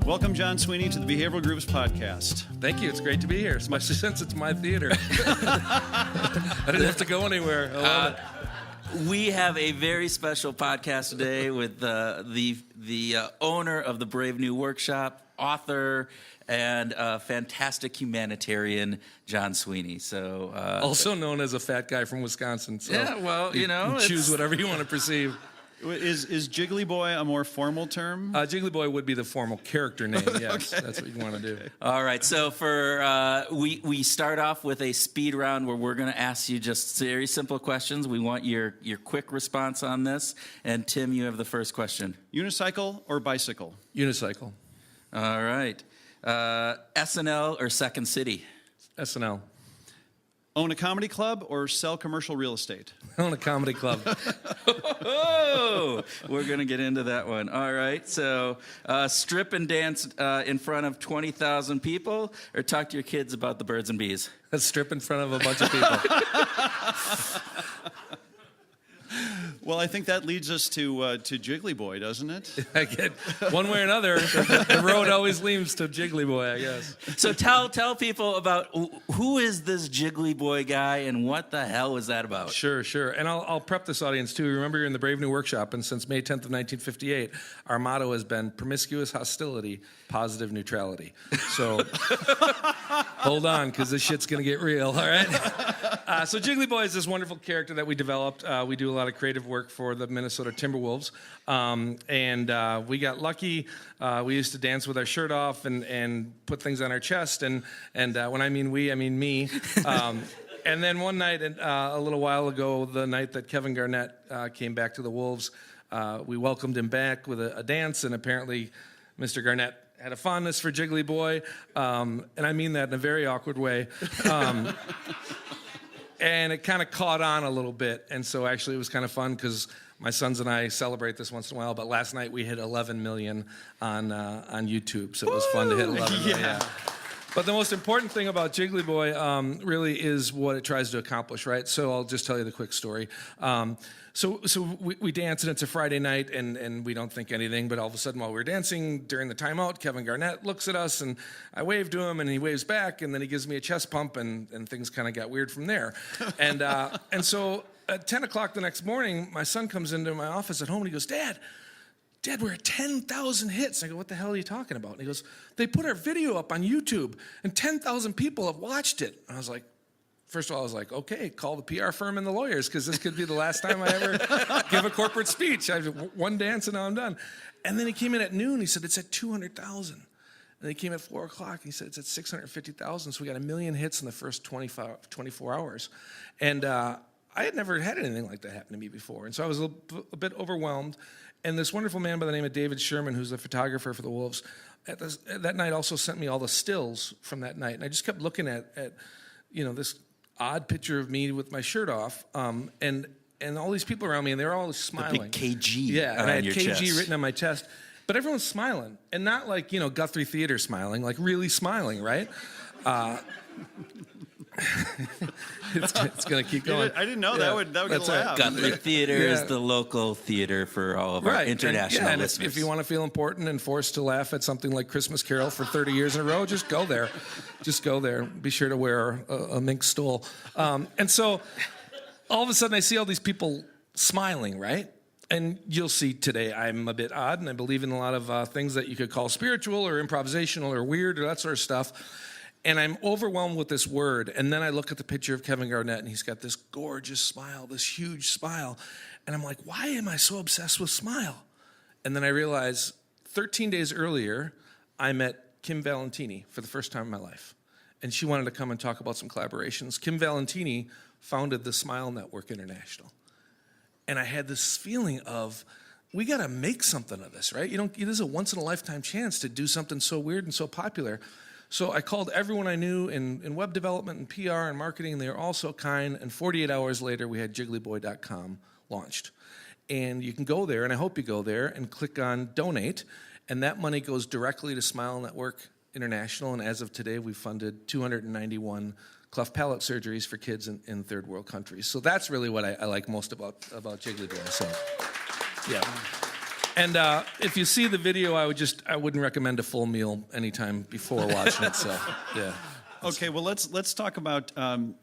Welcome, John Sweeny, to the Behavioral Groups podcast. Thank you. It's great to be here, especially since it's my theater. I didn't have to go anywhere. I love it. We have a very special podcast today with the owner of the Brave New Workshop, author, and fantastic humanitarian, John Sweeny. So, also known as a fat guy from Wisconsin. So yeah, well, you know, choose whatever you want to perceive. Is Jiggly Boy a more formal term? Jiggly Boy would be the formal character name. Yes, Okay. That's what you want to do. All right. So for we start off with a speed round where we're going to ask you just very simple questions. We want your quick response on this. And Tim, you have the first question. Unicycle or bicycle? Unicycle. All right. SNL or Second City? SNL. Own a comedy club or sell commercial real estate? Own a comedy club. Oh, we're going to get into that one. All right. So strip and dance in front of 20,000 people or talk to your kids about the birds and bees? Let's strip in front of a bunch of people. Well, I think that leads us to Jiggly Boy, doesn't it? I get one way or another. The road always leads to Jiggly Boy, I guess. So tell people about who is this Jiggly Boy guy and what the hell is that about? Sure. And I'll prep this audience, too. Remember, you're in the Brave New Workshop, and since May 10th of 1958, our motto has been promiscuous hostility, positive neutrality. So hold on, because this shit's going to get real, all right? So Jiggly Boy is this wonderful character that we developed. We do a lot of creative work for the Minnesota Timberwolves, and we got lucky. We used to dance with our shirt off and put things on our chest, and when I mean we, I mean me. And then one night, a little while ago, the night that Kevin Garnett came back to the Wolves, we welcomed him back with a dance, and apparently Mr. Garnett had a fondness for Jiggly Boy, and I mean that in a very awkward way. And it kind of caught on a little bit, and so actually it was kind of fun because my sons and I celebrate this once in a while, but last night we hit 11 million on YouTube, so it was fun to hit 11 million. Yeah. But the most important thing about Jiggly Boy really is what it tries to accomplish, right? So I'll just tell you the quick story. So we dance, and it's a Friday night, and we don't think anything, but all of a sudden while we were dancing during the timeout, Kevin Garnett looks at us, and I wave to him, and he waves back, and then he gives me a chest pump, and things kind of got weird from there. And so at 10 o'clock the next morning, my son comes into my office at home, and he goes, Dad, we're at 10,000 hits. I go, what the hell are you talking about? And he goes, they put our video up on YouTube, and 10,000 people have watched it. And I was like, first of all, I was like, okay, call the PR firm and the lawyers, because this could be the last time I ever give a corporate speech. I have one dance, and now I'm done. And then he came in at noon. He said, it's at 200,000. And he came at 4 o'clock. He said, it's at 650,000. So we got 1 million hits in the first 24 hours. And I had never had anything like that happen to me before. And so I was a bit overwhelmed. And this wonderful man by the name of David Sherman, who's the photographer for the Wolves, that night also sent me all the stills from that night. And I just kept looking at this odd picture of me with my shirt off, and all these people around me, and they were all smiling. The big KG. Yeah, and I had your KG chest. written on my chest. But everyone's smiling, and not like, Guthrie Theater smiling, like really smiling, right? It's going to keep going. I didn't know that would get a laugh. Guthrie Theater is the local theater for all of our international listeners. If you want to feel important and forced to laugh at something like Christmas Carol for 30 years in a row, just go there. Just go there. Be sure to wear a mink stole. And so all of a sudden I see all these people smiling, right? And you'll see today I'm a bit odd, and I believe in a lot of things that you could call spiritual or improvisational or weird or that sort of stuff. And I'm overwhelmed with this word. And then I look at the picture of Kevin Garnett, and he's got this gorgeous smile, this huge smile. And I'm like, why am I so obsessed with smile? And then I realize 13 days earlier, I met Kim Valentini for the first time in my life. And she wanted to come and talk about some collaborations. Kim Valentini founded the Smile Network International. And I had this feeling of, we got to make something of this, right? This is a once-in-a-lifetime chance to do something so weird and so popular. So I called everyone I knew in web development and PR and marketing, and they were all so kind. And 48 hours later, we had jigglyboy.com launched. And you can go there, and I hope you go there, and click on Donate. And that money goes directly to Smile Network International. And as of today, we've funded 291 cleft palate surgeries for kids in third world countries. So that's really what I like most about Jiggly Boy. So, yeah. And if you see the video, I wouldn't recommend a full meal anytime before watching it. So, yeah. Okay, well, let's talk about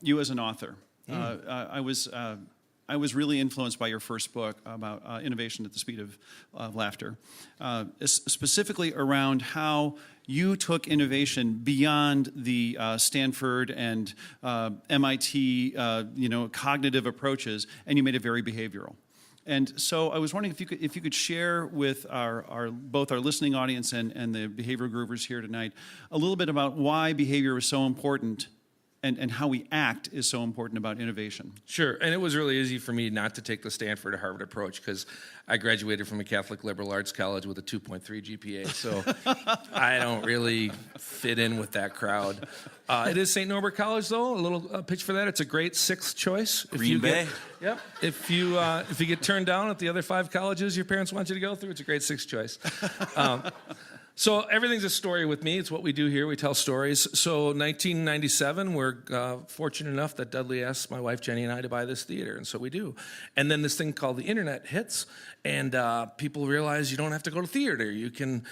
you as an author. I was really influenced by your first book about innovation at the speed of laughter, specifically around how you took innovation beyond the Stanford and MIT, cognitive approaches, and you made it very behavioral. And so I was wondering if you could share with both our listening audience and the behavioral groovers here tonight a little bit about why behavior is so important and how we act is so important about innovation. Sure, and it was really easy for me not to take the Stanford or Harvard approach because I graduated from a Catholic liberal arts college with a 2.3 GPA, so I don't really fit in with that crowd. It is St. Norbert College, though. A little pitch for that. It's a great sixth choice. Green Bay. Yep. If you get turned down at the other 5 colleges your parents want you to go through, it's a great sixth choice. So everything's a story with me. It's what we do here. We tell stories. So 1997, we're fortunate enough that Dudley asked my wife Jenny and I to buy this theater, and so we do. And then this thing called the internet hits, and people realize you don't have to go to theater. You can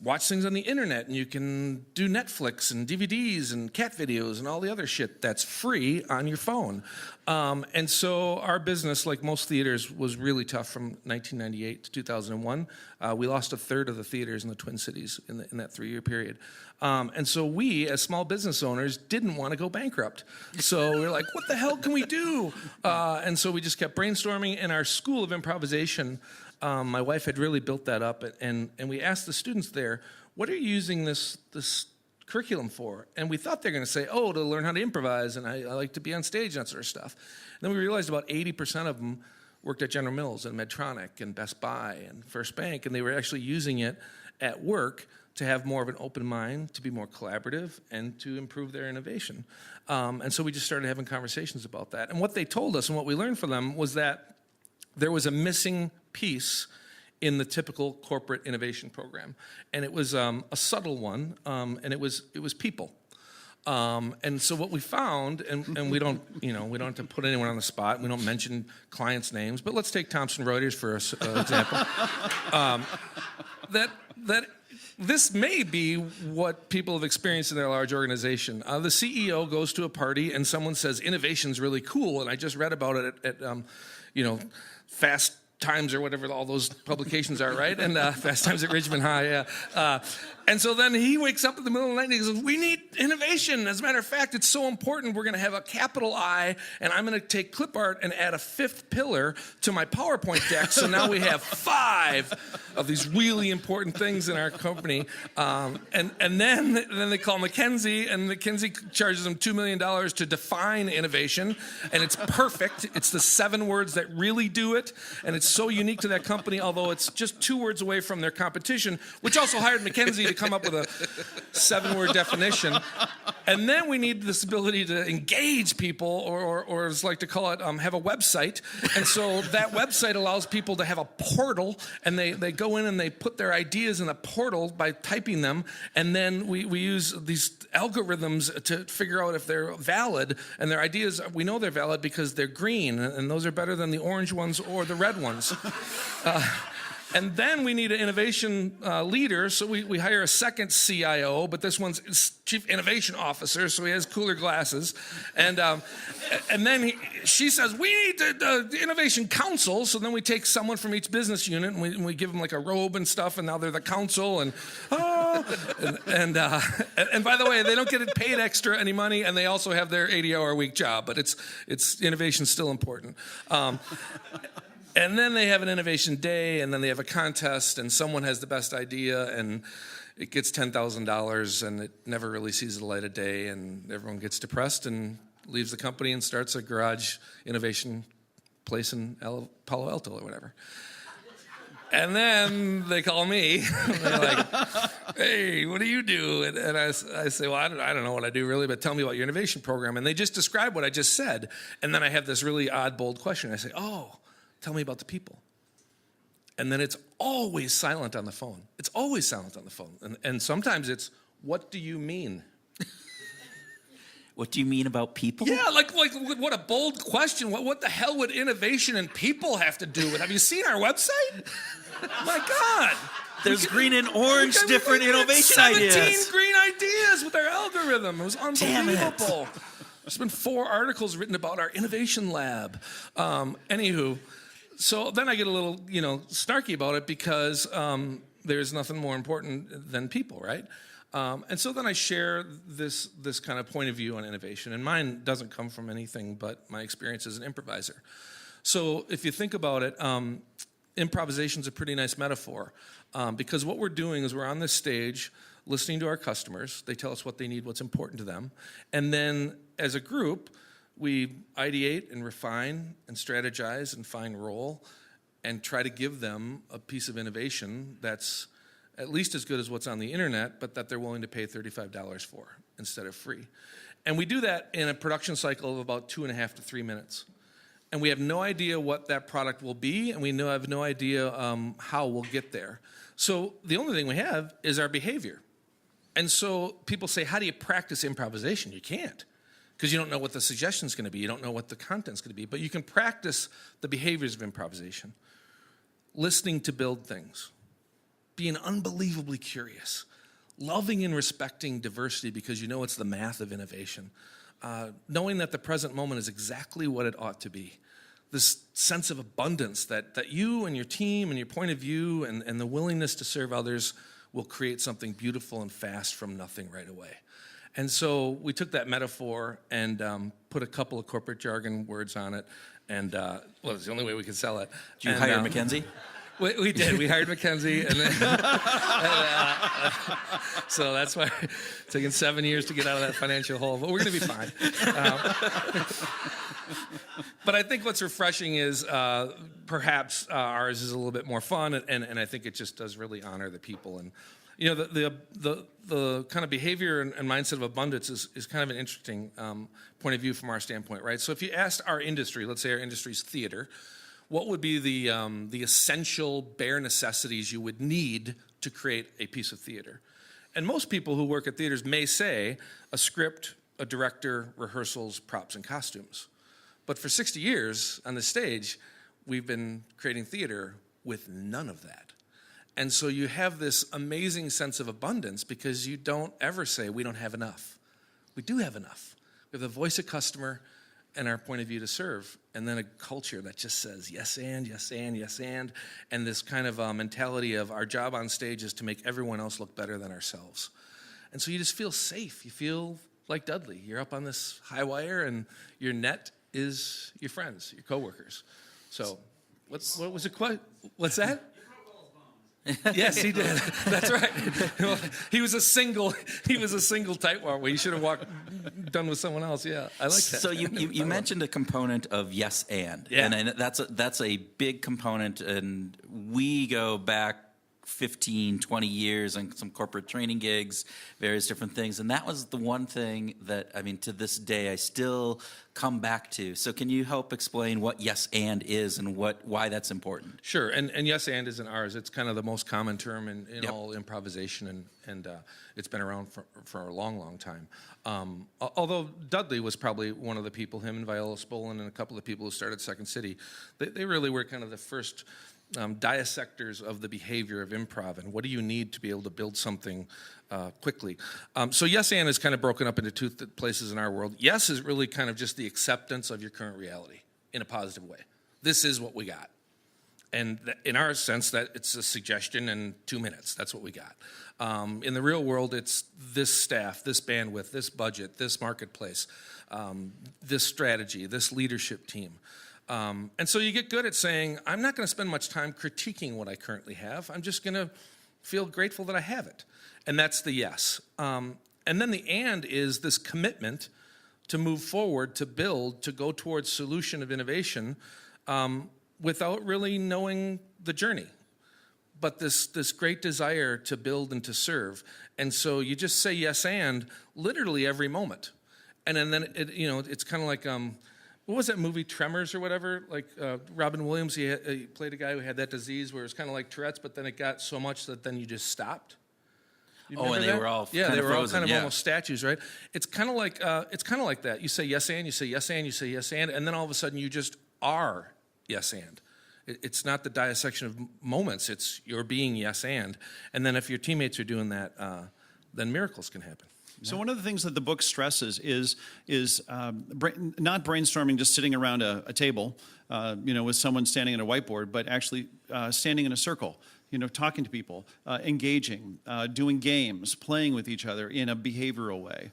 watch things on the internet, and you can do Netflix and DVDs and cat videos and all the other shit that's free on your phone. And so our business, like most theaters, was really tough from 1998 to 2001. We lost a third of the theaters in the Twin Cities in that 3-year period. And so we, as small business owners, didn't want to go bankrupt. So we were like, what the hell can we do? And so we just kept brainstorming. In our school of improvisation, my wife had really built that up, and we asked the students there, what are you using this curriculum for? And we thought they were going to say, to learn how to improvise, and I like to be on stage and that sort of stuff. And then we realized about 80% of them worked at General Mills and Medtronic and Best Buy and First Bank, and they were actually using it at work to have more of an open mind, to be more collaborative, and to improve their innovation. And so we just started having conversations about that. And what they told us and what we learned from them was that there was a missing piece in the typical corporate innovation program, and it was a subtle one, and it was people. And so what we found, and we don't have to put anyone on the spot. We don't mention clients' names, but let's take Thomson Reuters for example. That this may be what people have experienced in their large organization. The CEO goes to a party and someone says innovation's really cool, and I just read about it at Fast Times or whatever all those publications are, right? And Fast Times at Richmond High, yeah. And so then he wakes up in the middle of the night and he goes, we need innovation. As a matter of fact, it's so important, we're going to have a capital I, and I'm going to take clip art and add a 5th pillar to my PowerPoint deck. So now we have 5 of these really important things in our company. And then they call McKinsey, and McKinsey charges them $2 million to define innovation. And it's perfect. It's the 7 words that really do it. And it's so unique to that company, although it's just 2 words away from their competition, which also hired McKinsey to come up with a 7-word definition. And then we need this ability to engage people, or as I like to call it, have a website. And so that website allows people to have a portal, and they go in and they put their ideas in a portal by typing them. And then we use these algorithms to figure out if they're valid. And their ideas, we know they're valid because they're green, and those are better than the orange ones or the red ones. And then we need an innovation leader, so we hire a second CIO, but this one's Chief Innovation Officer, so he has cooler glasses. And then she says, we need the Innovation Council, so then we take someone from each business unit, and we give them like a robe and stuff, and now they're the council, and by the way, they don't get paid extra any money, and they also have their 80-hour-a-week job, but it's innovation's still important. And then they have an innovation day, and then they have a contest, and someone has the best idea, and it gets $10,000, and it never really sees the light of day, and everyone gets depressed and leaves the company and starts a garage innovation place in Palo Alto or whatever. And then they call me, and they're like, hey, what do you do? And I say, well, I don't know what I do really, but tell me about your innovation program. And they just describe what I just said, and then I have this really odd, bold question. I say, tell me about the people. And then it's always silent on the phone. It's always silent on the phone. And sometimes it's, what do you mean? What do you mean about people? Yeah, like what a bold question. What the hell would innovation and people have to do with it? Have you seen our website? My God. There's green and orange We different had innovation 17 ideas. green ideas with our algorithm. It was Damn it. unbelievable. There's been 4 articles written about our innovation lab. Anywho, so then I get a little, snarky about it because there's nothing more important than people, right? And so then I share this kind of point of view on innovation, and mine doesn't come from anything but my experience as an improviser. So if you think about it, improvisation is a pretty nice metaphor because what we're doing is we're on this stage listening to our customers. They tell us what they need, what's important to them. And then as a group, we ideate and refine and strategize and find role and try to give them a piece of innovation that's at least as good as what's on the internet, but that they're willing to pay $35 for instead of free. And we do that in a production cycle of about 2.5 to 3 minutes. And we have no idea what that product will be, and we have no idea how we'll get there. So the only thing we have is our behavior. And so people say, how do you practice improvisation? You can't, because you don't know what the suggestion's going to be. You don't know what the content's going to be. But you can practice the behaviors of improvisation. Listening to build things. Being unbelievably curious. Loving and respecting diversity because you know it's the math of innovation. Knowing that the present moment is exactly what it ought to be. This sense of abundance that you and your team and your point of view and the willingness to serve others will create something beautiful and fast from nothing right away. And so we took that metaphor and put a couple of corporate jargon words on it. And, it's the only way we could sell it. Did you hire McKinsey? We did. We hired McKinsey, and then, so that's why it's taken 7 years to get out of that financial hole. But we're going to be fine. But I think what's refreshing is perhaps ours is a little bit more fun, and I think it just does really honor the people. And the kind of behavior and mindset of abundance is kind of an interesting point of view from our standpoint, right? So if you asked our industry, let's say our industry's theater, what would be the essential bare necessities you would need to create a piece of theater? And most people who work at theaters may say a script, a director, rehearsals, props, and costumes. But for 60 years on the stage, we've been creating theater with none of that. And so you have this amazing sense of abundance because you don't ever say we don't have enough. We do have enough. We have the voice of customer and our point of view to serve, and then a culture that just says yes and, yes and, yes and this kind of mentality of our job on stage is to make everyone else look better than ourselves. And so you just feel safe. You feel like Dudley. You're up on this high wire, and your net is your friends, your coworkers. So what was the question? What's that? Yes, he did. That's right. Well, he was a single tightrope. You should have done with someone else. Yeah, I like that. So you mentioned a component of yes and, yeah. And that's a big component, and we go back 15, 20 years on some corporate training gigs, various different things. And that was the one thing that, to this day, I still come back to. So can you help explain what yes and is and why that's important? Sure. And yes and isn't ours. It's kind of the most common term in all improvisation, and it's been around for a long, long time. Although Dudley was probably one of the people, him and Viola Spolin and a couple of people who started Second City, they really were kind of the first dissectors of the behavior of improv and what do you need to be able to build something quickly. So yes and is kind of broken up into two places in our world. Yes is really kind of just the acceptance of your current reality in a positive way. This is what we got. And in our sense, that it's a suggestion in 2 minutes. That's what we got. In the real world, it's this staff, this bandwidth, this budget, this marketplace, this strategy, this leadership team. And so you get good at saying, I'm not going to spend much time critiquing what I currently have. I'm just going to feel grateful that I have it. And that's the yes. And then the and is this commitment to move forward, to build, to go towards solution of innovation without really knowing the journey. But this great desire to build and to serve. And so you just say yes and literally every moment. And then it's kind of like... what was that movie, Tremors or whatever? Like Robin Williams, he played a guy who had that disease where it was kind of like Tourette's, but then it got so much that then you just stopped. And they were all kind of frozen. Almost statues, right? It's kind of like that. You say yes and, you say yes and, you say yes and then all of a sudden you just are yes and. It's not the dissection of moments. It's you're being yes and then if your teammates are doing that, then miracles can happen. So one of the things that the book stresses is not brainstorming, just sitting around a table, with someone standing at a whiteboard, but actually standing in a circle, talking to people, engaging, doing games, playing with each other in a behavioral way.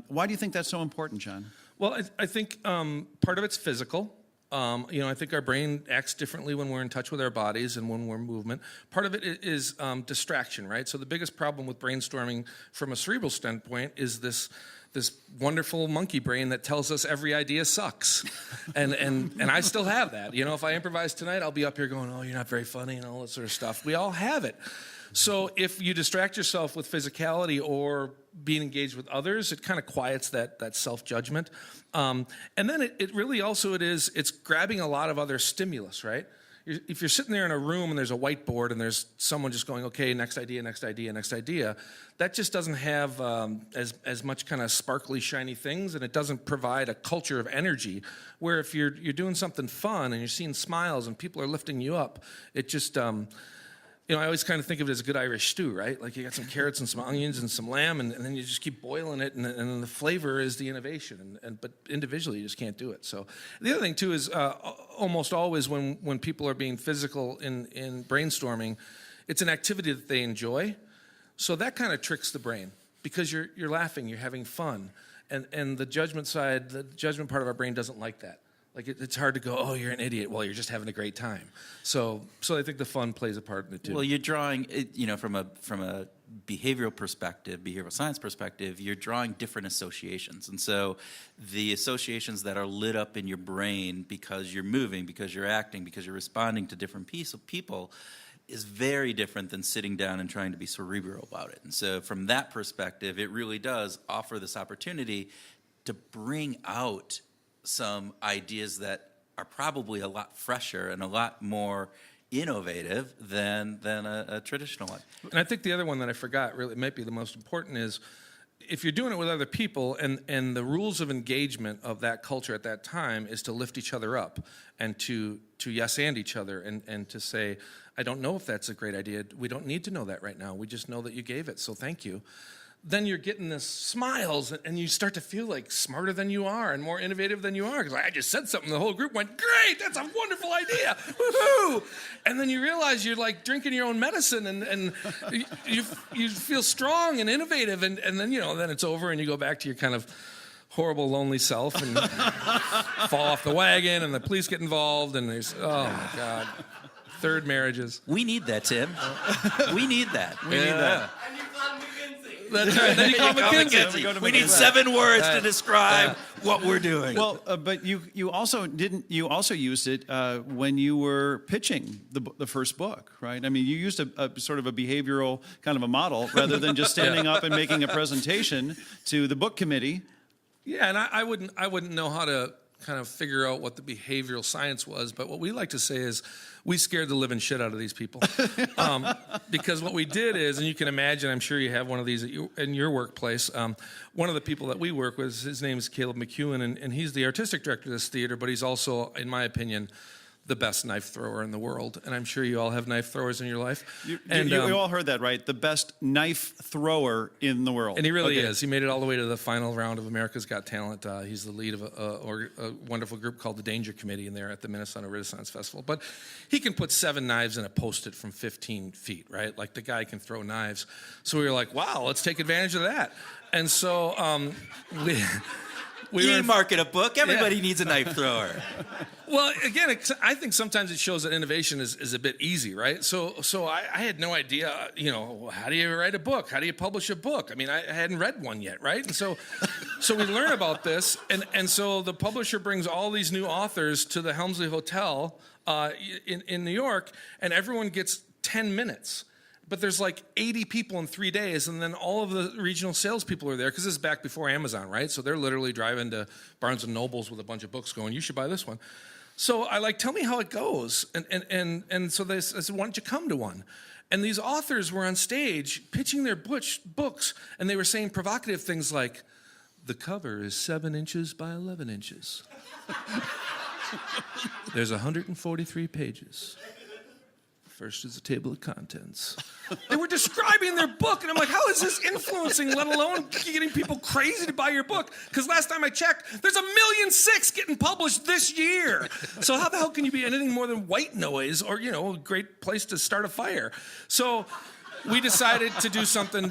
Why do you think that's so important, John? Well, I think part of it's physical. I think our brain acts differently when we're in touch with our bodies and when we're in movement. Part of it is distraction, right? So the biggest problem with brainstorming from a cerebral standpoint is this wonderful monkey brain that tells us every idea sucks. And I still have that. If I improvise tonight, I'll be up here going, oh, you're not very funny and all that sort of stuff. We all have it. So if you distract yourself with physicality or being engaged with others, it kind of quiets that self-judgment. And then it really also it's grabbing a lot of other stimulus, right? If you're sitting there in a room and there's a whiteboard and there's someone just going, okay, next idea, next idea, next idea, that just doesn't have as much kind of sparkly, shiny things, and it doesn't provide a culture of energy. Where if you're doing something fun and you're seeing smiles and people are lifting you up, it just I always kind of think of it as a good Irish stew, right? Like you got some carrots and some onions and some lamb, and then you just keep boiling it, and then the flavor is the innovation. But individually, you just can't do it. So the other thing too is almost always when people are being physical in brainstorming, it's an activity that they enjoy. So that kind of tricks the brain because you're laughing, you're having fun, and the judgment part of our brain doesn't like that. Like it's hard to go, oh, you're an idiot. Well, you're just having a great time. So I think the fun plays a part in it too. Well, you're drawing, from a behavioral perspective, behavioral science perspective, you're drawing different associations. And so the associations that are lit up in your brain because you're moving, because you're acting, because you're responding to different people is very different than sitting down and trying to be cerebral about it. And so from that perspective, it really does offer this opportunity to bring out some ideas that are probably a lot fresher and a lot more innovative than a traditional one. And I think the other one that I forgot, really might be the most important, is if you're doing it with other people and the rules of engagement of that culture at that time is to lift each other up and to yes and each other and to say, I don't know if that's a great idea. We don't need to know that right now. We just know that you gave it, so thank you. Then you're getting this smiles, and you start to feel like smarter than you are and more innovative than you are. Because I just said something, the whole group went, great, that's a wonderful idea, woohoo! And then you realize you're like drinking your own medicine, and you feel strong and innovative, and then then it's over, and you go back to your kind of horrible, lonely self, and fall off the wagon, and the police get involved, and there's, oh my God, third marriages. We need that, Tim. We need that. We need that. That's right. Then you call McKinsey. We need 7 words to describe what we're doing. Well, but you also used it when you were pitching the first book, right? I mean, you used a sort of a behavioral kind of a model rather than just standing up and making a presentation to the book committee. Yeah, and I wouldn't know how to kind of figure out what the behavioral science was, but what we like to say is we scared the living shit out of these people. Because what we did is, and you can imagine, I'm sure you have one of these in your workplace, one of the people that we work with, his name is Caleb McEwen, and he's the artistic director of this theater, but he's also, in my opinion, the best knife thrower in the world. And I'm sure you all have knife throwers in your life. You all heard that, right? The best knife thrower in the world. And he really is. He made it all the way to the final round of America's Got Talent. He's the lead of a wonderful group called the Danger Committee in there at the Minnesota Renaissance Festival. But he can put 7 knives in a Post-it from 15 feet, right? Like the guy can throw knives. So we were like, wow, let's take advantage of that. And so you didn't market a book. Everybody needs a knife thrower. Well, again, I think sometimes it shows that innovation is a bit easy, right? So I had no idea, how do you write a book? How do you publish a book? I mean, I hadn't read one yet, right? And so we learn about this, and so the publisher brings all these new authors to the Helmsley Hotel in New York, and everyone gets 10 minutes. But there's like 80 people in 3 days, and then all of the regional salespeople are there, because this is back before Amazon, right? So they're literally driving to Barnes & Nobles with a bunch of books going, you should buy this one. So I tell me how it goes. And so I said, why don't you come to one? And these authors were on stage pitching their books, and they were saying provocative things like, the cover is 7 inches by 11 inches. There's 143 pages. First is a table of contents. They were describing their book, and I'm like, how is this influencing, let alone getting people crazy to buy your book? Because last time I checked, there's 1.6 million getting published this year. So how the hell can you be anything more than white noise or, a great place to start a fire? So we decided to do something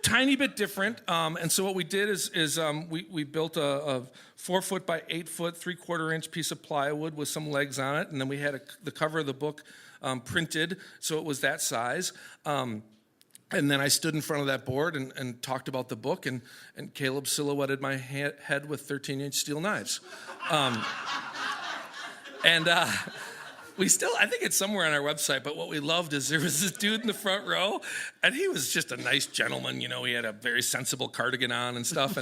tiny bit different, and so what we did is we built a 4 foot by 8 foot, 3/4 inch piece of plywood with some legs on it, and then we had the cover of the book printed, so it was that size. And then I stood in front of that board and talked about the book, and Caleb silhouetted my head with 13-inch steel knives. We still, I think it's somewhere on our website, but what we loved is there was this dude in the front row, and he was just a nice gentleman. He had a very sensible cardigan on and stuff.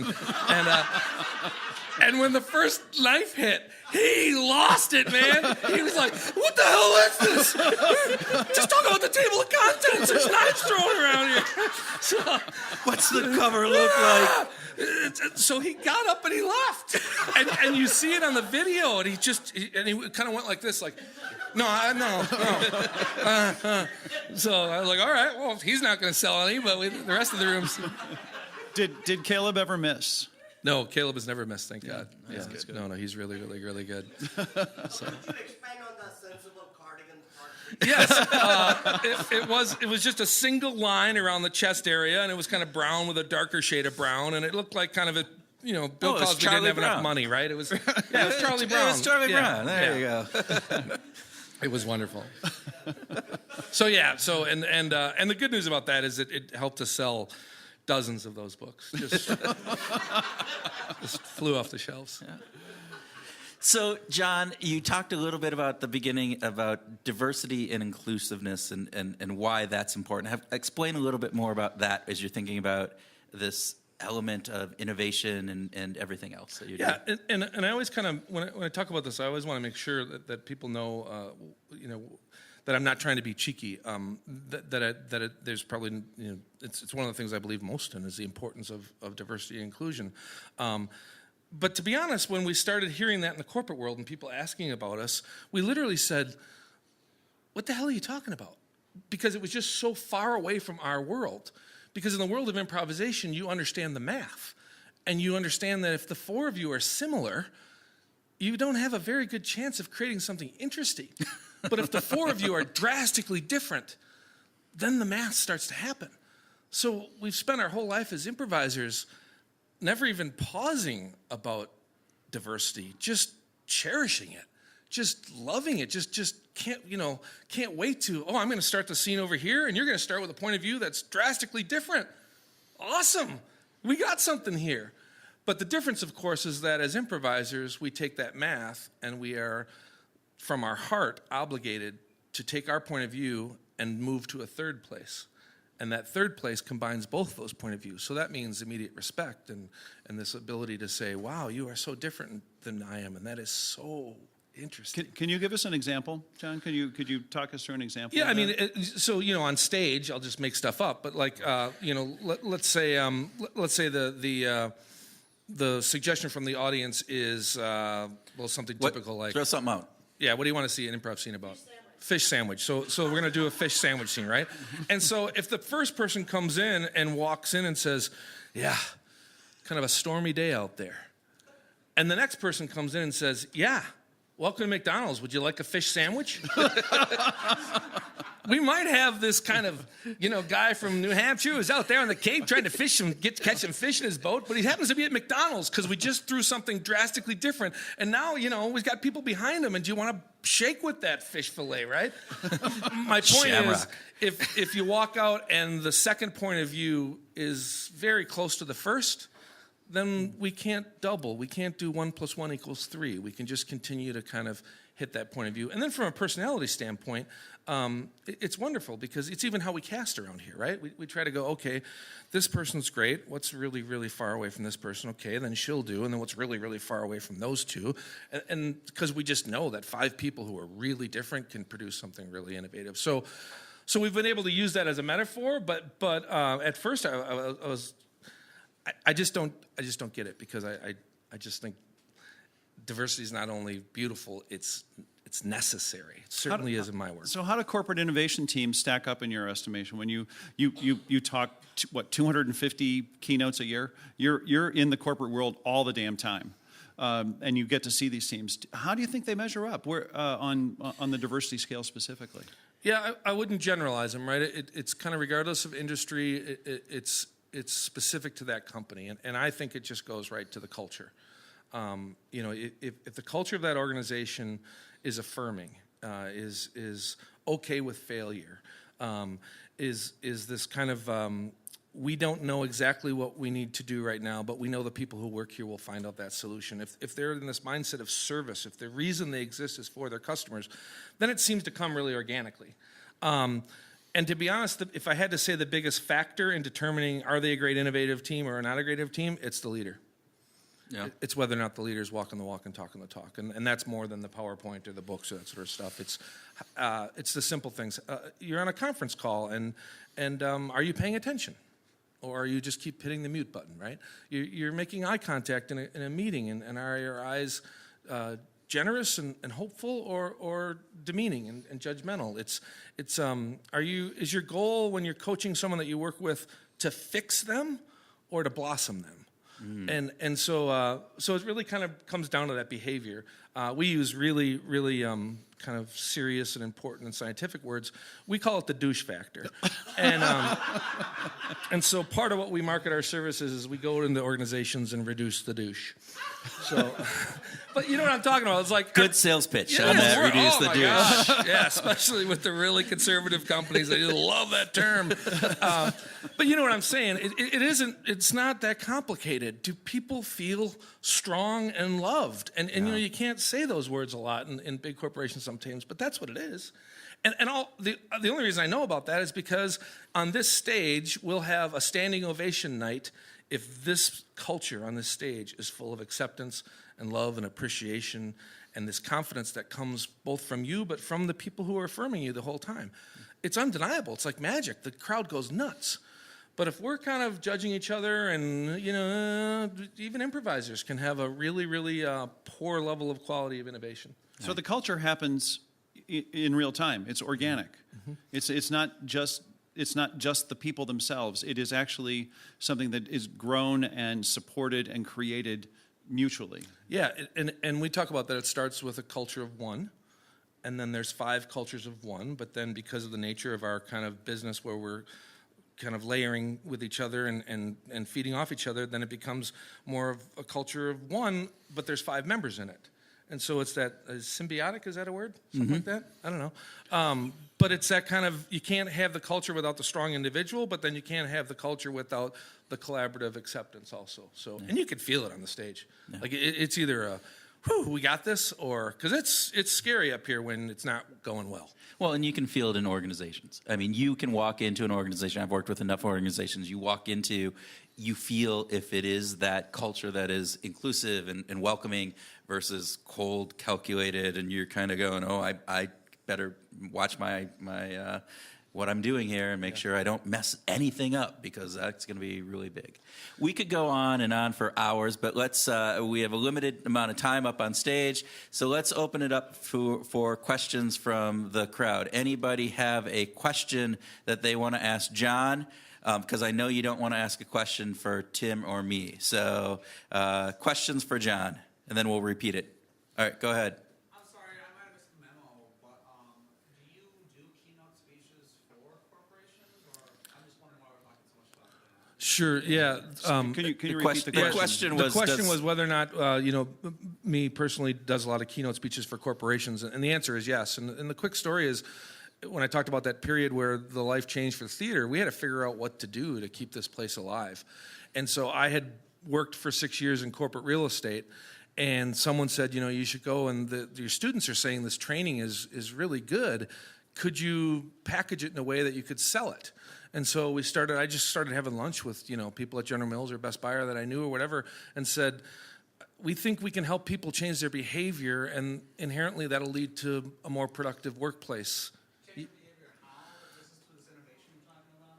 And when the first knife hit, he lost it, man. He was like, what the hell is this? Just talk about the table of contents. There's knives thrown around here. So, What's the cover look like? So he got up and he left. And you see it on the video, and he kind of went like this, like, no. So I was like, all right, well, he's not going to sell any, but the rest of the rooms. Did Caleb ever miss? No, Caleb has never missed, thank God. That's good. No, he's really, really, really good. Could you expand on the sensible cardigan part? Yes, it was just a single line around the chest area, and it was kind of brown with a darker shade of brown, and it looked like kind of a, Bill Cosby didn't have enough money, right? It was Charlie Brown. It was Charlie Brown. There you go. It was wonderful. So and the good news about that is that it helped to sell dozens of those books. Just flew off the shelves. Yeah. So, John, you talked a little bit about the beginning about diversity and inclusiveness and why that's important. Explain a little bit more about that as you're thinking about this element of innovation and everything else that you're doing. Yeah, and I always kind of, when I talk about this, I always want to make sure that people know, that I'm not trying to be cheeky. There's probably, it's one of the things I believe most in is the importance of diversity and inclusion. But to be honest, when we started hearing that in the corporate world and people asking about us, we literally said, what the hell are you talking about? Because it was just so far away from our world. Because in the world of improvisation, you understand the math. And you understand that if the four of you are similar, you don't have a very good chance of creating something interesting. But if the four of you are drastically different, then the math starts to happen. So we've spent our whole life as improvisers never even pausing about diversity, just cherishing it, just loving it, just can't wait to, I'm going to start the scene over here, and you're going to start with a point of view that's drastically different. Awesome. We got something here. But the difference, of course, is that as improvisers, we take that math and we are, from our heart, obligated to take our point of view and move to a third place. And that third place combines both of those point of views. So that means immediate respect and this ability to say, wow, you are so different than I am, and that is so interesting. Can you give us an example, John? Could you talk us through an example? Yeah, I mean, on stage, I'll just make stuff up. But like, let's say the suggestion from the audience is something typical like throw something out. Yeah, what do you want to see an improv scene about? Fish sandwich. So we're going to do a fish sandwich scene, right? And so if the first person comes in and walks in and says, yeah, kind of a stormy day out there. And the next person comes in and says, yeah, welcome to McDonald's. Would you like a fish sandwich? We might have this kind of, guy from New Hampshire who's out there in the Cape trying to catch some fish in his boat, but he happens to be at McDonald's because we just threw something drastically different. And now, we've got people behind him, and do you want to shake with that fish fillet, right? My point is, if you walk out and the second point of view is very close to the first, then we can't double. We can't do 1 + 1 = 3. We can just continue to kind of hit that point of view. And then from a personality standpoint, it's wonderful because it's even how we cast around here, right? We try to go, okay, this person's great. What's really, really far away from this person? Okay, then she'll do. And then what's really, really far away from those two? And because we just know that 5 people who are really different can produce something really innovative. So we've been able to use that as a metaphor, but at first I just don't get it because I just think diversity is not only beautiful, it's necessary. It certainly is in my work. So how do corporate innovation teams stack up in your estimation? When you talk, 250 keynotes a year? You're in the corporate world all the damn time. And you get to see these teams. How do you think they measure up on the diversity scale specifically? Yeah, I wouldn't generalize them, right? It's kind of regardless of industry, it's specific to that company. And I think it just goes right to the culture. If the culture of that organization is affirming, is okay with failure, is this kind of we don't know exactly what we need to do right now, but we know the people who work here will find out that solution. If they're in this mindset of service, if the reason they exist is for their customers, then it seems to come really organically. And to be honest, if I had to say the biggest factor in determining are they a great innovative team or not a great innovative team, it's the leader. Yeah. It's whether or not the leader's walking the walk and talking the talk. And that's more than the PowerPoint or the books or that sort of stuff. It's the simple things. You're on a conference call, and are you paying attention? Or you just keep hitting the mute button, right? You're making eye contact in a meeting, and are your eyes generous and hopeful, or demeaning and judgmental? Is your goal when you're coaching someone that you work with to fix them or to blossom them? And so it really kind of comes down to that behavior. We use really kind of serious and important and scientific words. We call it the douche factor. And so part of what we market our services is we go into organizations and reduce the douche. So, but you know what I'm talking about? It's like Good sales pitch on that. Reduce the douche. Gosh. Yeah, especially with the really conservative companies. They love that term. But you know what I'm saying? It's not that complicated. Do people feel strong and loved? And you can't say those words a lot in big corporations sometimes, but that's what it is. And the only reason I know about that is because on this stage, we'll have a standing ovation night if this culture on this stage is full of acceptance and love and appreciation and this confidence that comes both from you but from the people who are affirming you the whole time. It's undeniable. It's like magic. The crowd goes nuts. But if we're kind of judging each other, and even improvisers can have a really, really poor level of quality of innovation. So the culture happens in real time. It's organic. It's not just the people themselves. It is actually something that is grown and supported and created mutually. Yeah, and we talk about that. It starts with a culture of one, and then there's 5 cultures of one. But then because of the nature of our kind of business, where we're kind of layering with each other and feeding off each other, then it becomes more of a culture of one, but there's 5 members in it. And so it's that symbiotic, is that a word? Something like that? I don't know. But it's that kind of, you can't have the culture without the strong individual, but then you can't have the culture without the collaborative acceptance also. So, and you can feel it on the stage. Yeah. Like it's either a, whew, we got this, or, because it's scary up here when it's not going well. Well, and you can feel it in organizations. I mean, you can walk into an organization. I've worked with enough organizations. You walk into, you feel if it is that culture that is inclusive and welcoming versus cold, calculated, and you're kind of going, oh, I better watch my what I'm doing here and make sure I don't mess anything up, because that's going to be really big. We could go on and on for hours, but we have a limited amount of time up on stage, so let's open it up for questions from the crowd. Anybody have a question that they want to ask John? Because I know you don't want to ask a question for Tim or me. So questions for John, and then we'll repeat it. All right, go ahead. I'm sorry, I might have missed the memo, but do you do keynote speeches for corporations, or I'm just wondering why we're talking so much about that? Sure, yeah. Can you repeat the question? The question was whether or not, me personally does a lot of keynote speeches for corporations, and the answer is yes. And the quick story is, when I talked about that period where the life changed for the theater, we had to figure out what to do to keep this place alive. And so I had worked for 6 years in corporate real estate, and someone said, you should go, and your students are saying this training is really good. Could you package it in a way that you could sell it? And so I just started having lunch with, people at General Mills or Best Buy that I knew or whatever, and said, we think we can help people change their behavior, and inherently that'll lead to a more productive workplace.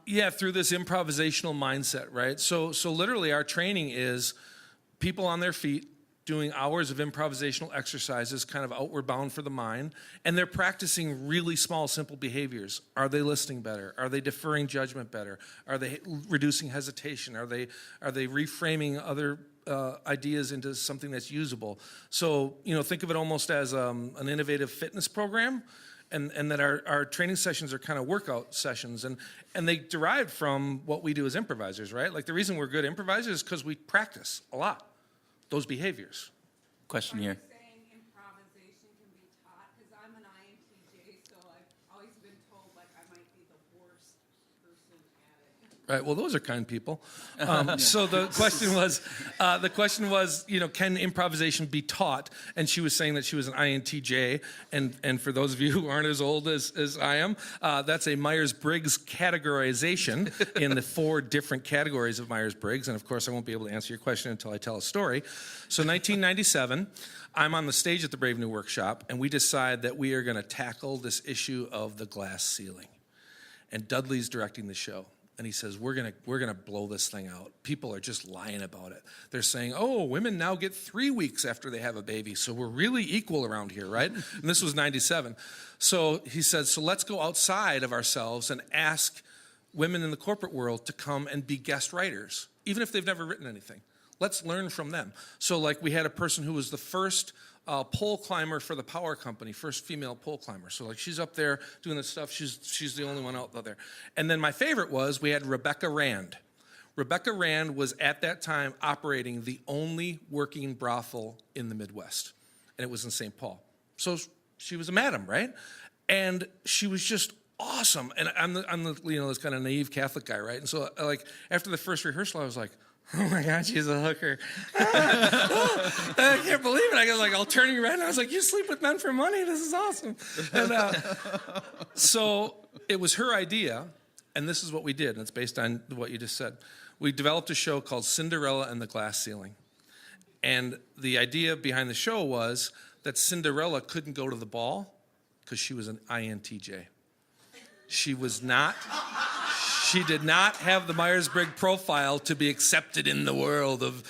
Yeah, through this improvisational mindset, right? So literally our training is people on their feet doing hours of improvisational exercises, kind of outward bound for the mind, and they're practicing really small, simple behaviors. Are they listening better? Are they deferring judgment better? Are they reducing hesitation? Are they reframing other ideas into something that's usable? So, think of it almost as an innovative fitness program, and that our training sessions are kind of workout sessions, and they derive from what we do as improvisers, right? Like the reason we're good improvisers is because we practice a lot those behaviors. Question Are here. you saying improvisation can be taught? Because I'm an INTJ, so I've always been told like I might be the worst person at it. Right. Well, those are kind people. So the question was, can improvisation be taught? And she was saying that she was an INTJ. And for those of you who aren't as old as I am, that's a Myers-Briggs categorization in the 4 different categories of Myers-Briggs. And of course, I won't be able to answer your question until I tell a story. So 1997, I'm on the stage at the Brave New Workshop, and we decide that we are going to tackle this issue of the glass ceiling. And Dudley's directing the show. And he says, we're gonna blow this thing out. People are just lying about it. They're saying, oh, women now get 3 weeks after they have a baby, so we're really equal around here, right? And this was 97. So he said, so let's go outside of ourselves and ask women in the corporate world to come and be guest writers, even if they've never written anything. Let's learn from them. So like we had a person who was the first pole climber for the power company, first female pole climber. So like she's up there doing this stuff. She's the only one out there. And then my favorite was we had Rebecca Rand. Rebecca Rand was at that time operating the only working brothel in the Midwest, and it was in St. Paul. So she was a madam, right? And she was just awesome. And I'm the this kind of naive Catholic guy, right? And so like after the first rehearsal, I was like, oh my God, she's a hooker. I can't believe it. I got like all turning red, and I was like, you sleep with men for money? This is awesome. And so it was her idea, and this is what we did, and it's based on what you just said. We developed a show called Cinderella and the Glass Ceiling. And the idea behind the show was that Cinderella couldn't go to the ball because she was an INTJ. She did not have the Myers-Briggs profile to be accepted in the world of,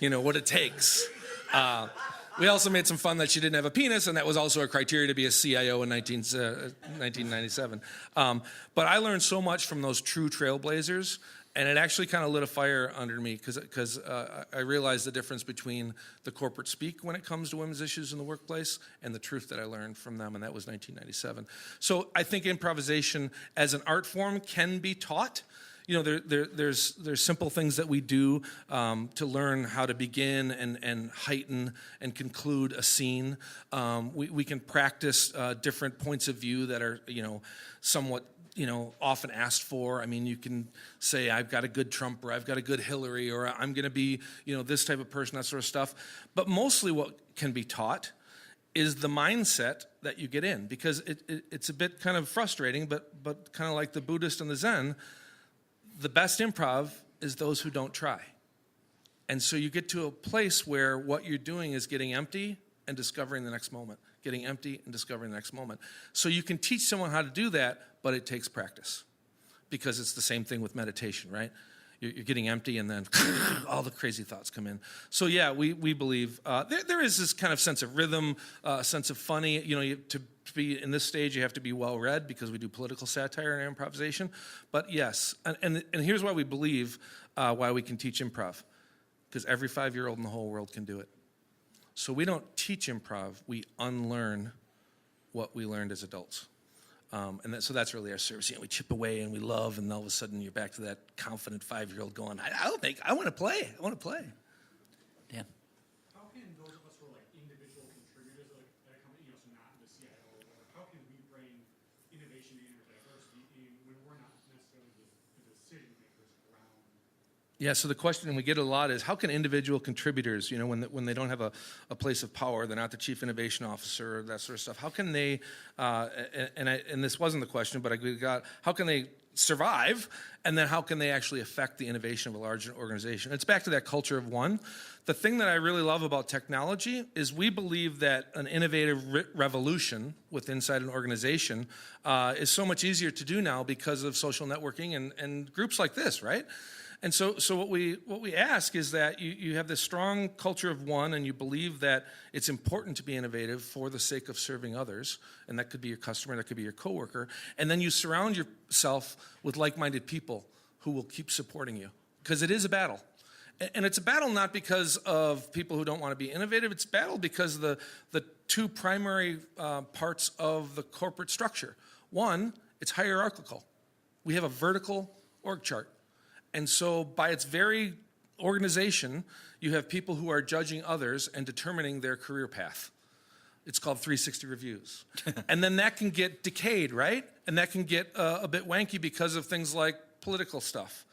what it takes. We also made some fun that she didn't have a penis, and that was also a criteria to be a CIO in 1997. But I learned so much from those true trailblazers, and it actually kind of lit a fire under me because I realized the difference between the corporate speak when it comes to women's issues in the workplace and the truth that I learned from them, and that was 1997. So I think improvisation as an art form can be taught. There's simple things that we do to learn how to begin and heighten and conclude a scene. We can practice different points of view that are, somewhat often asked for. I mean, you can say, I've got a good Trump, or I've got a good Hillary, or I'm going to be, this type of person, that sort of stuff. But mostly what can be taught is the mindset that you get in, because it's a bit kind of frustrating, but kind of like the Buddhist and the Zen, the best improv is those who don't try. And so you get to a place where what you're doing is getting empty and discovering the next moment. Getting empty and discovering the next moment. So you can teach someone how to do that, but it takes practice. Because it's the same thing with meditation, right? You're getting empty, and then all the crazy thoughts come in. So yeah, we believe there is this kind of sense of rhythm, sense of funny. To be in this stage, you have to be well-read because we do political satire and improvisation. But yes, and here's why we believe why we can teach improv. Because every 5-year-old in the whole world can do it. So we don't teach improv, we unlearn what we learned as adults. So that's really our service. We chip away and we love, and all of a sudden you're back to that confident 5-year-old going, I want to play. Dan. How can those of us who are like individual contributors at a company, so not the CIO, how can we bring innovation and diversity in when we're not necessarily the decision makers around? Yeah, so the question, and we get a lot, is how can individual contributors, when they don't have a place of power, they're not the chief innovation officer or that sort of stuff, how can they, and this wasn't the question, but how can they survive, and then how can they actually affect the innovation of a large organization? It's back to that culture of one. The thing that I really love about technology is we believe that an innovative revolution inside an organization is so much easier to do now because of social networking and groups like this, right? And so what we ask is that you have this strong culture of one, and you believe that it's important to be innovative for the sake of serving others, and that could be your customer, that could be your coworker, and then you surround yourself with like-minded people who will keep supporting you, because it is a battle. And it's a battle not because of people who don't want to be innovative. It's a battle because the two primary parts of the corporate structure. One, it's hierarchical. We have a vertical org chart. And so by its very organization, you have people who are judging others and determining their career path. It's called 360 reviews. And then that can get decayed, right? And that can get a bit wanky because of things like political stuff.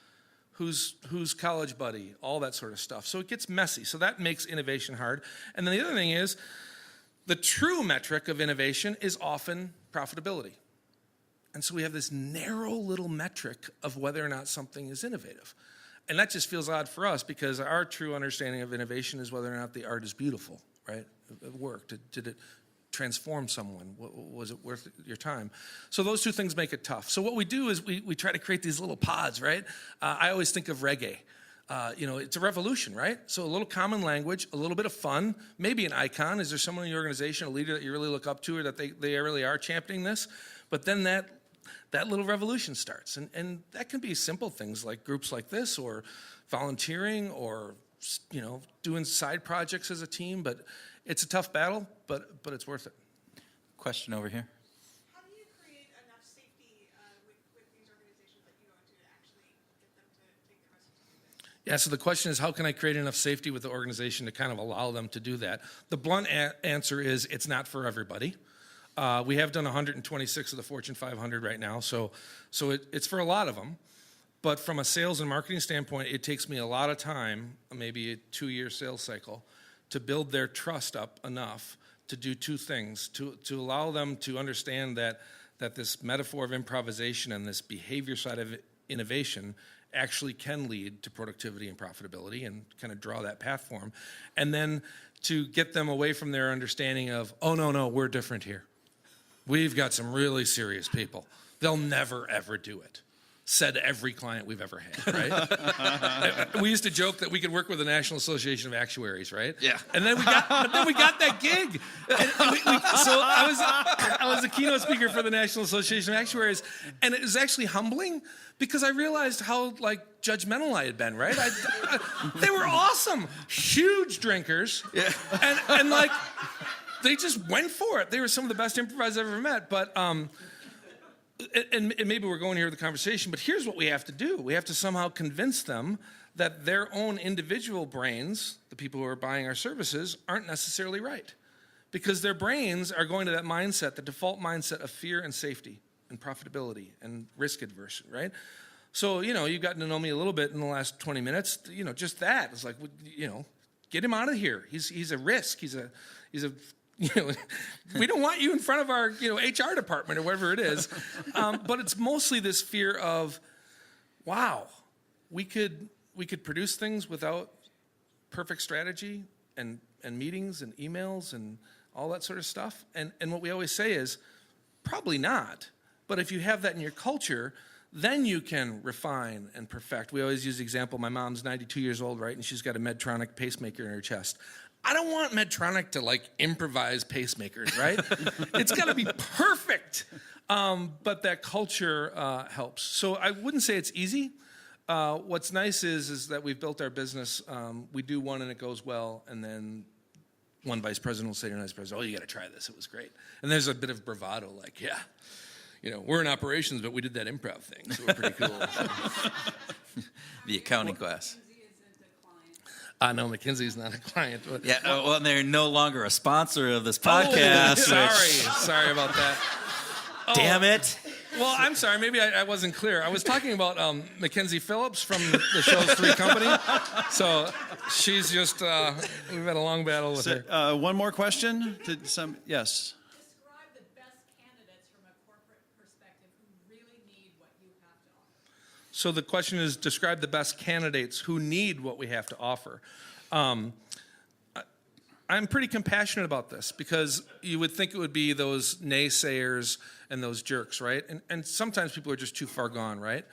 Who's college buddy, all that sort of stuff. So it gets messy. So that makes innovation hard. And then the other thing is, the true metric of innovation is often profitability. And so we have this narrow little metric of whether or not something is innovative. And that just feels odd for us because our true understanding of innovation is whether or not the art is beautiful, right? It worked. Did it transform someone? Was it worth your time? So those two things make it tough. So what we do is we try to create these little pods, right? I always think of reggae. It's a revolution, right? So a little common language, a little bit of fun, maybe an icon. Is there someone in your organization, a leader that you really look up to, or that they really are championing this? But then that little revolution starts. And that can be simple things like groups like this, or volunteering, or doing side projects as a team. But it's a tough battle, but it's worth it. Question over here. How do you create enough safety with these organizations that you go into to actually get them to take the risk to do this? Yeah, so the question is, how can I create enough safety with the organization to kind of allow them to do that? The blunt answer is it's not for everybody. We have done 126 of the Fortune 500 right now, so it's for a lot of them. But from a sales and marketing standpoint, it takes me a lot of time, maybe a 2-year sales cycle, to build their trust up enough to do two things, to allow them to understand that this metaphor of improvisation and this behavior side of innovation actually can lead to productivity and profitability, and kind of draw that path for them. And then to get them away from their understanding of, oh, no, we're different here. We've got some really serious people. They'll never, ever do it. Said every client we've ever had, right? We used to joke that we could work with the National Association of Actuaries, right? Yeah. And then we got that gig. So I was a keynote speaker for the National Association of Actuaries, and it was actually humbling because I realized how judgmental I had been, right? They were awesome, huge drinkers, yeah, and they just went for it. They were some of the best improvisers I've ever met, but. And maybe we're going here with the conversation, but here's what we have to do. We have to somehow convince them that their own individual brains, the people who are buying our services, aren't necessarily right. Because their brains are going to that mindset, the default mindset of fear and safety and profitability and risk aversion, right? So, you've gotten to know me a little bit in the last 20 minutes. Just that. It's like, get him out of here. He's a risk. He's a we don't want you in front of our, HR department or whatever it is. But it's mostly this fear of, wow, we could produce things without perfect strategy and meetings and emails and all that sort of stuff. And what we always say is, probably not. But if you have that in your culture, then you can refine and perfect. We always use the example, my mom's 92 years old, right? And she's got a Medtronic pacemaker in her chest. I don't want Medtronic to improvise pacemakers, right? It's got to be perfect. But that culture helps. So I wouldn't say it's easy. What's nice is that we've built our business. We do one and it goes well, and then one vice president will say to the next president, "Oh, you got to try this. It was great." And there's a bit of bravado, we're in operations, but we did that improv thing, so we're pretty cool. The accounting class. No, McKinsey's not a client. Yeah, well, they're no longer a sponsor of this podcast. Sorry about that. Damn it. Well, I'm sorry. Maybe I wasn't clear. I was talking about Mackenzie Phillips from the show's Three Company. So she's just, we've had a long battle with her. One more question? Yes. Describe the best candidates from a corporate perspective who really need what you have to offer. So the question is, describe the best candidates who need what we have to offer. I'm pretty compassionate about this because you would think it would be those naysayers and those jerks, right? And sometimes people are just too far gone, right?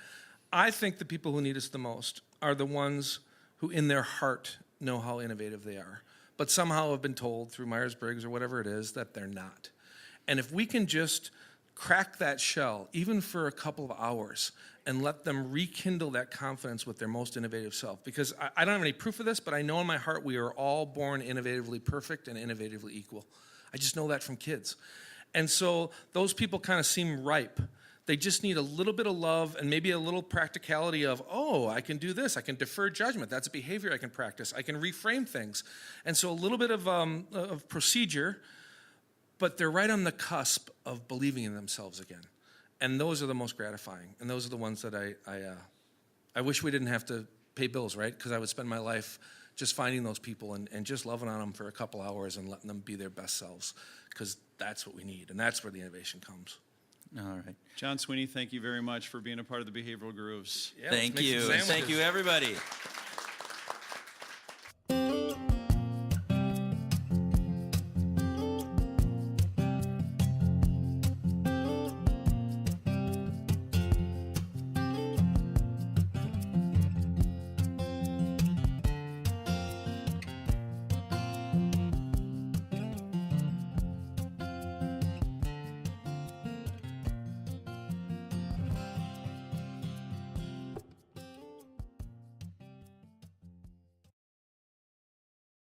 I think the people who need us the most are the ones who in their heart know how innovative they are, but somehow have been told through Myers-Briggs or whatever it is that they're not. And if we can just crack that shell, even for a couple of hours, and let them rekindle that confidence with their most innovative self. Because I don't have any proof of this, but I know in my heart we are all born innovatively perfect and innovatively equal. I just know that from kids. And so those people kind of seem ripe. They just need a little bit of love and maybe a little practicality of, oh, I can do this. I can defer judgment. That's a behavior I can practice. I can reframe things. And so a little bit of procedure, but they're right on the cusp of believing in themselves again. And those are the most gratifying. And those are the ones that I wish we didn't have to pay bills, right? Because I would spend my life just finding those people and just loving on them for a couple hours and letting them be their best selves. Because that's what we need. And that's where the innovation comes. All right. John Sweeny, thank you very much for being a part of the Behavioral Grooves. Yeah, let's Thank make some you. sandwiches. Thank you, everybody.